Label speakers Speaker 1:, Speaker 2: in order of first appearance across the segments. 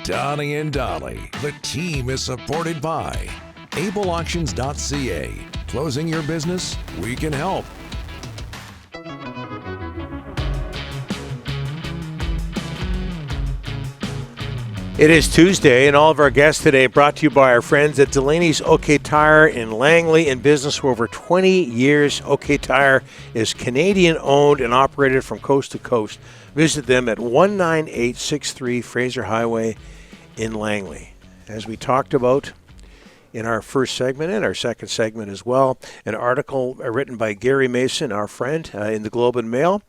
Speaker 1: Donnie and Dolly. The team is supported by ableauctions.ca. Closing your business? We can help.
Speaker 2: It is Tuesday, and all of our guests today brought to you by our friends at Delaney's OK Tire in Langley. In business for over 20 years, OK Tire is Canadian-owned and operated from coast to coast. Visit them at 19863 Fraser Highway in Langley. As we talked about in our first segment and our second segment as well, an article written by Gary Mason, our friend, in the Globe and Mail,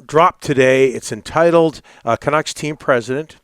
Speaker 2: dropped today. It's entitled Canucks Team President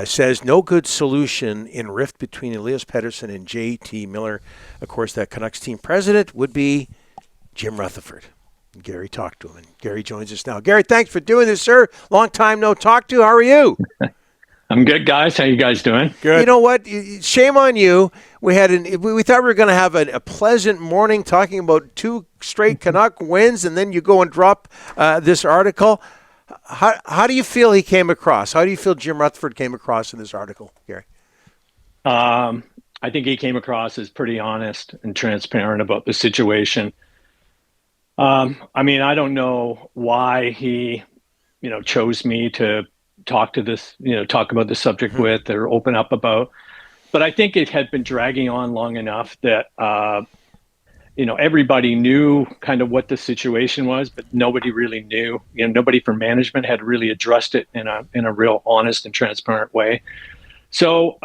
Speaker 2: says no good solution in rift between Elias Pettersson and J.T. Miller. Of course, that Canucks team president would be Jim Rutherford. Gary talked to him, and Gary joins us now. Gary, thanks for doing this, sir. Long time no talk to. How are you?
Speaker 3: I'm good, guys. How you guys doing?
Speaker 2: Good. You know what? Shame on you. We thought we were going to have a pleasant morning talking about 2 straight Canuck wins, and then you go and drop this article. How do you feel he came across? How do you feel Jim Rutherford came across in this article, Gary?
Speaker 3: I think he came across as pretty honest and transparent about the situation. I don't know why he, chose me to talk about the subject with or open up about, but I think it had been dragging on long enough that everybody knew kind of what the situation was, but nobody really knew. Nobody from management had really addressed it in a real honest and transparent way. So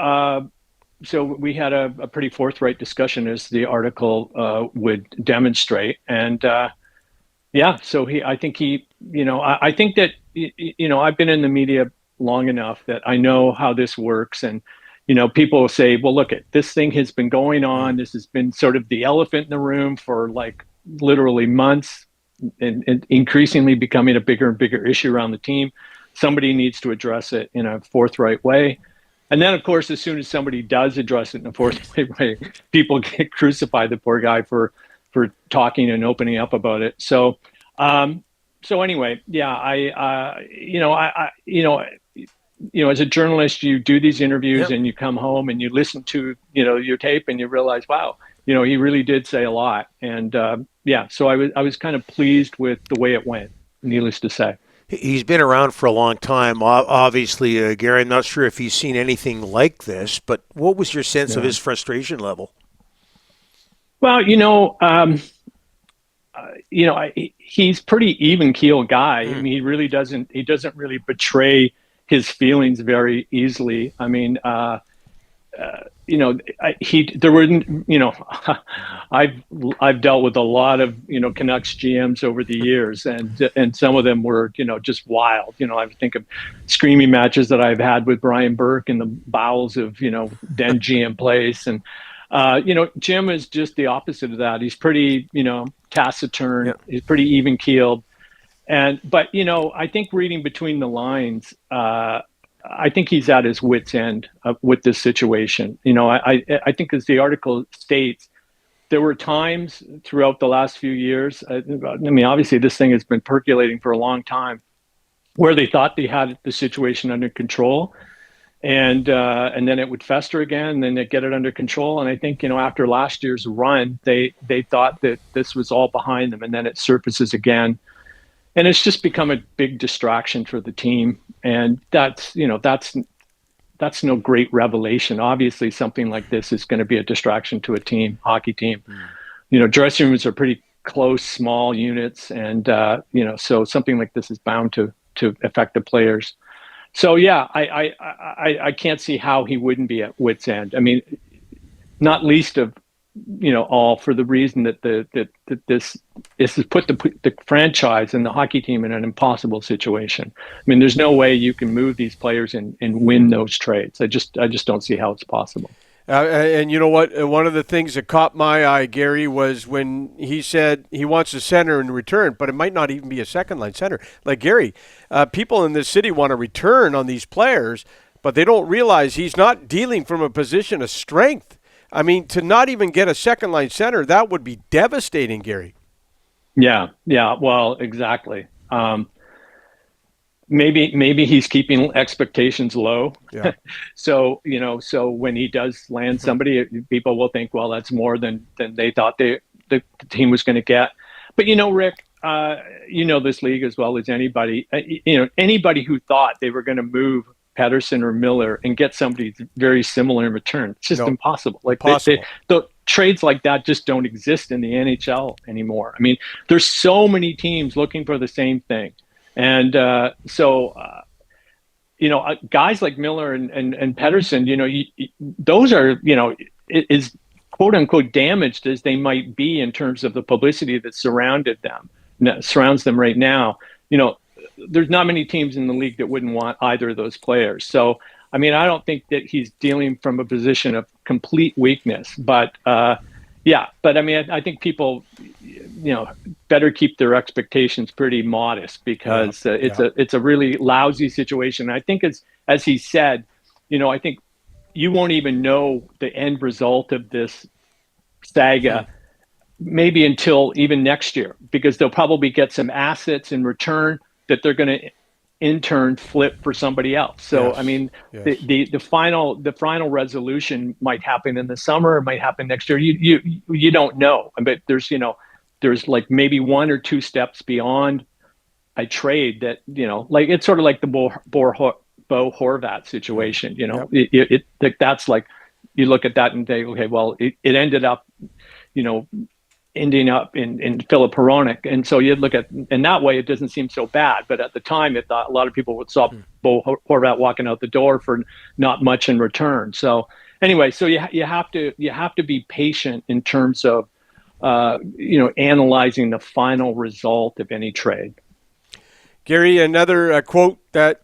Speaker 3: we had a pretty forthright discussion, as the article would demonstrate. And I think that I've been in the media long enough that I know how this works. And people will say, well, look, this thing has been going on. This has been sort of the elephant in the room for like literally months, and increasingly becoming a bigger and bigger issue around the team. Somebody needs to address it in a forthright way. And then, of course, as soon as somebody does address it in a forthright way, people get crucified, the poor guy, for talking and opening up about it. So anyway, yeah, as a journalist, you do these interviews and you come home and you listen to, your tape and you realize, wow, he really did say a lot. And so I was kind of pleased with the way it went, needless to say.
Speaker 2: He's been around for a long time. Obviously, Gary, I'm not sure if he's seen anything like this, but what was your sense of his frustration level?
Speaker 3: Well, he's pretty even-keeled guy. I mean, he doesn't really betray his feelings very easily. I mean, I've dealt with a lot of, Canucks GMs over the years, and some of them were, just wild. I think of screaming matches that I've had with Brian Burke in the bowels of, then GM Place. And, Jim is just the opposite of that. He's pretty, taciturn. He's pretty even-keeled. But I think reading between the lines, I think he's at his wit's end with this situation. I think, as the article states, there were times throughout the last few years, obviously this thing has been percolating for a long time, where they thought they had the situation under control, and then it would fester again, and then they'd get it under control. And I think, after last year's run, they thought that this was all behind them, and then it surfaces again. And it's just become a big distraction for the team. And that's no great revelation. Obviously, something like this is going to be a distraction to a team, hockey team. Dressing rooms are pretty close, small units. And, so something like this is bound to affect the players. So, yeah, I can't see how he wouldn't be at wit's end. I mean, not least of, all for the reason that this has put the franchise and the hockey team in an impossible situation. I mean, there's no way you can move these players and win those trades. I just don't see how it's possible.
Speaker 4: And you know what? One of the things that caught my eye, Gary, was when he said he wants a center in return, but it might not even be a second-line center. Like, Gary, people in this city want a return on these players, but they don't realize he's not dealing from a position of strength. I mean, to not even get a second-line center, that would be devastating, Gary.
Speaker 3: Yeah, well, exactly. maybe he's keeping expectations low.
Speaker 4: Yeah.
Speaker 3: So when he does land somebody, people will think, well, that's more than they thought the team was going to get. But Rick, this league as well as anybody. Anybody who thought they were going to move Pettersson or Miller and get somebody very similar in return, it's just impossible. Like the trades like that just don't exist in the NHL anymore. I mean, there's so many teams looking for the same thing. And guys like Miller and Pettersson, those are, is quote unquote damaged as they might be in terms of the publicity that surrounds them right now. There's not many teams in the league that wouldn't want either of those players. So, I mean, I don't think that he's dealing from a position of complete weakness, but I mean, I think people, better keep their expectations pretty modest because it's a really lousy situation. I think as he said, I think you won't even know the end result of this saga maybe until even next year, because they'll probably get some assets in return that they're going to in turn flip for somebody else. So, I mean, the final resolution might happen in the summer, it might happen next year. You don't know, but there's like maybe one or two steps beyond a trade that, like it's sort of like the Bo Horvat situation, that's like, you look at that and say, okay, well, it ended up, ending up in Filip Hronek. And so you'd look at, in that way, it doesn't seem so bad. But at the time, it thought a lot of people would saw Bo Horvat walking out the door for not much in return. So anyway, so you have to be patient in terms of, analyzing the final result of any trade.
Speaker 4: Gary, another quote that,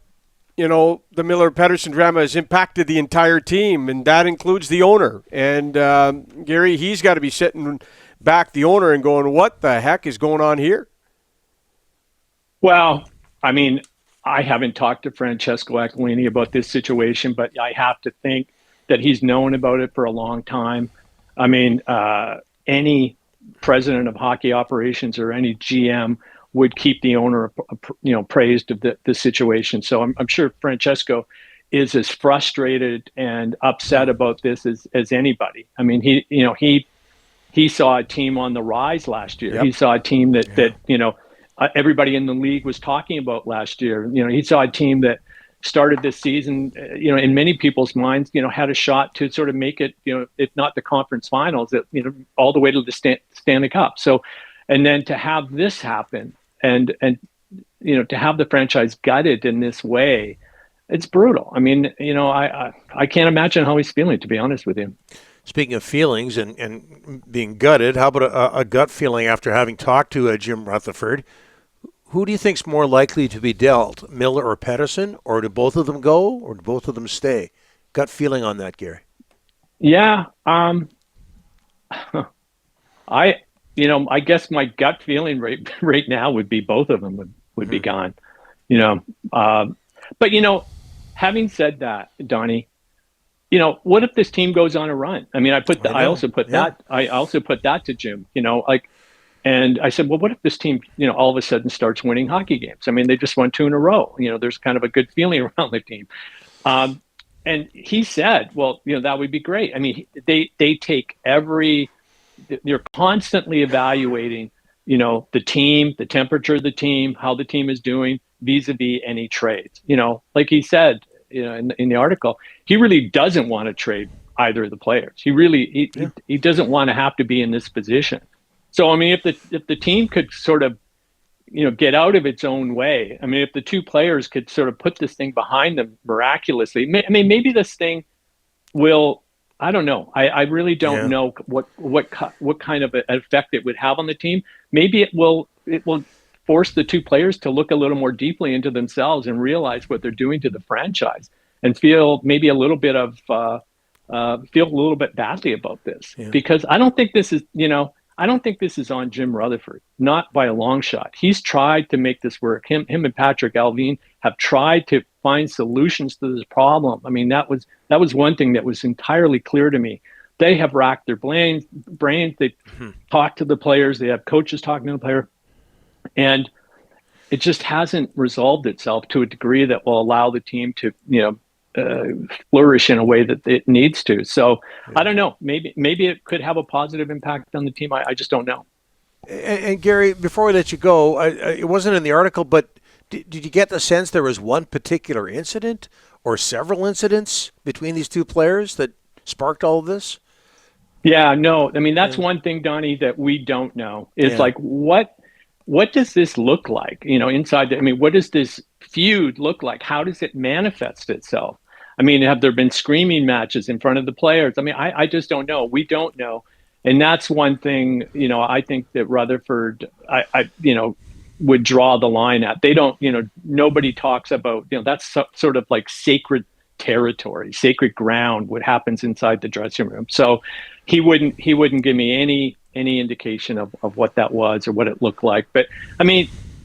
Speaker 4: the Miller-Pettersson drama has impacted the entire team, and that includes the owner. And Gary, he's got to be sitting back, the owner, and going, what the heck is going on here?
Speaker 3: Well, I mean, I haven't talked to Francesco Aquilini about this situation, but I have to think that he's known about it for a long time. I mean, any president of hockey operations or any GM would keep the owner, praised of the situation. So I'm sure Francesco is as frustrated and upset about this as anybody. I mean, he saw a team on the rise last year. Yep. He saw a team that everybody in the league was talking about last year. He saw a team that started this season, in many people's minds, had a shot to sort of make it, if not the conference finals, all the way to the Stanley Cup. So, and then to have this happen and to have the franchise gutted in this way, it's brutal. I mean, I can't imagine how he's feeling, to be honest with you.
Speaker 2: Speaking of feelings and being gutted, how about a gut feeling after having talked to Jim Rutherford? Who do you think's more likely to be dealt, Miller or Pettersson, or do both of them go, or do both of them stay? Gut feeling on that, Gary.
Speaker 3: Yeah, I guess my gut feeling right now would be both of them would be gone. But having said that, Donnie, what if this team goes on a run? I mean, I also put that to Jim. And I said, well, what if this team, all of a sudden starts winning hockey games? I mean, they just won 2 in a row. There's kind of a good feeling around the team. And he said, well, that would be great. I mean, they take they're constantly evaluating, the team, the temperature of the team, how the team is doing vis-a-vis any trades. Like he said, in the article, he really doesn't want to trade either of the players. He doesn't want to have to be in this position. So, I mean, if the team could sort of, get out of its own way, I mean, if the two players could sort of put this thing behind them miraculously, I mean, maybe this thing will, I don't know. I really don't know what kind of an effect it would have on the team. Maybe it will force the two players to look a little more deeply into themselves and realize what they're doing to the franchise and feel maybe a little bit badly about this, because I don't think this is, I don't think this is on Jim Rutherford, not by a long shot. He's tried to make this work. Him and Patrick Allvin have tried to find solutions to this problem. I mean, that was one thing that was entirely clear to me. They have racked their brains. They talk to the players. They have coaches talking to the player. And it just hasn't resolved itself to a degree that will allow the team to, flourish in a way that it needs to. So I don't know. Maybe it could have a positive impact on the team. I just don't know.
Speaker 2: And Gary, before we let you go, it wasn't in the article, but did you get the sense there was one particular incident or several incidents between these two players that sparked all of this?
Speaker 3: Yeah, no. I mean, that's one thing, Donnie, that we don't know. It's like, what does this look like? Inside. What does this feud look like? How does it manifest itself? Have there been screaming matches in front of the players? I just don't know. We don't know. And that's one thing, I think that Rutherford, would draw the line at. They don't, nobody talks about, that's sort of like sacred territory, sacred ground, what happens inside the dressing room. So he wouldn't give me any indication of what that was or what it looked like. But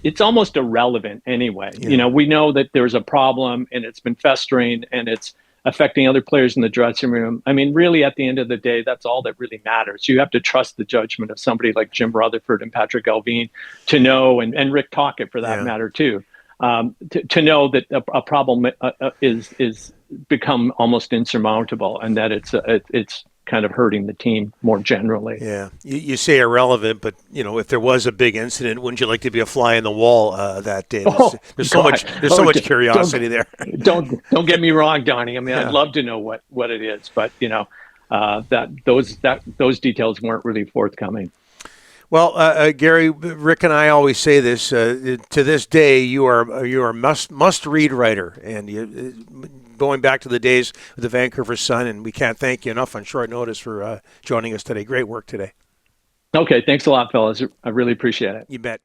Speaker 3: it's almost irrelevant anyway.
Speaker 2: Yeah.
Speaker 3: We know that there's a problem and it's been festering and it's affecting other players in the dressing room. Really, at the end of the day, that's all that really matters. You have to trust the judgment of somebody like Jim Rutherford and Patrick Allvin to know, and Rick Tocchet for that matter too, to know that a problem is become almost insurmountable, and that it's kind of hurting the team more generally.
Speaker 2: Yeah, you say irrelevant, but if there was a big incident, wouldn't you like to be a fly in the wall that day? There's so much curiosity there.
Speaker 3: Don't get me wrong, Donnie. I'd love to know what it is, but those details weren't really forthcoming.
Speaker 2: Well, Gary, Rick and I always say this. To this day, you are a must read writer, and going back to the days with the Vancouver Sun, and we can't thank you enough on short notice for joining us today. Great work today.
Speaker 3: Okay, thanks a lot, fellas. I really appreciate it.
Speaker 2: You bet.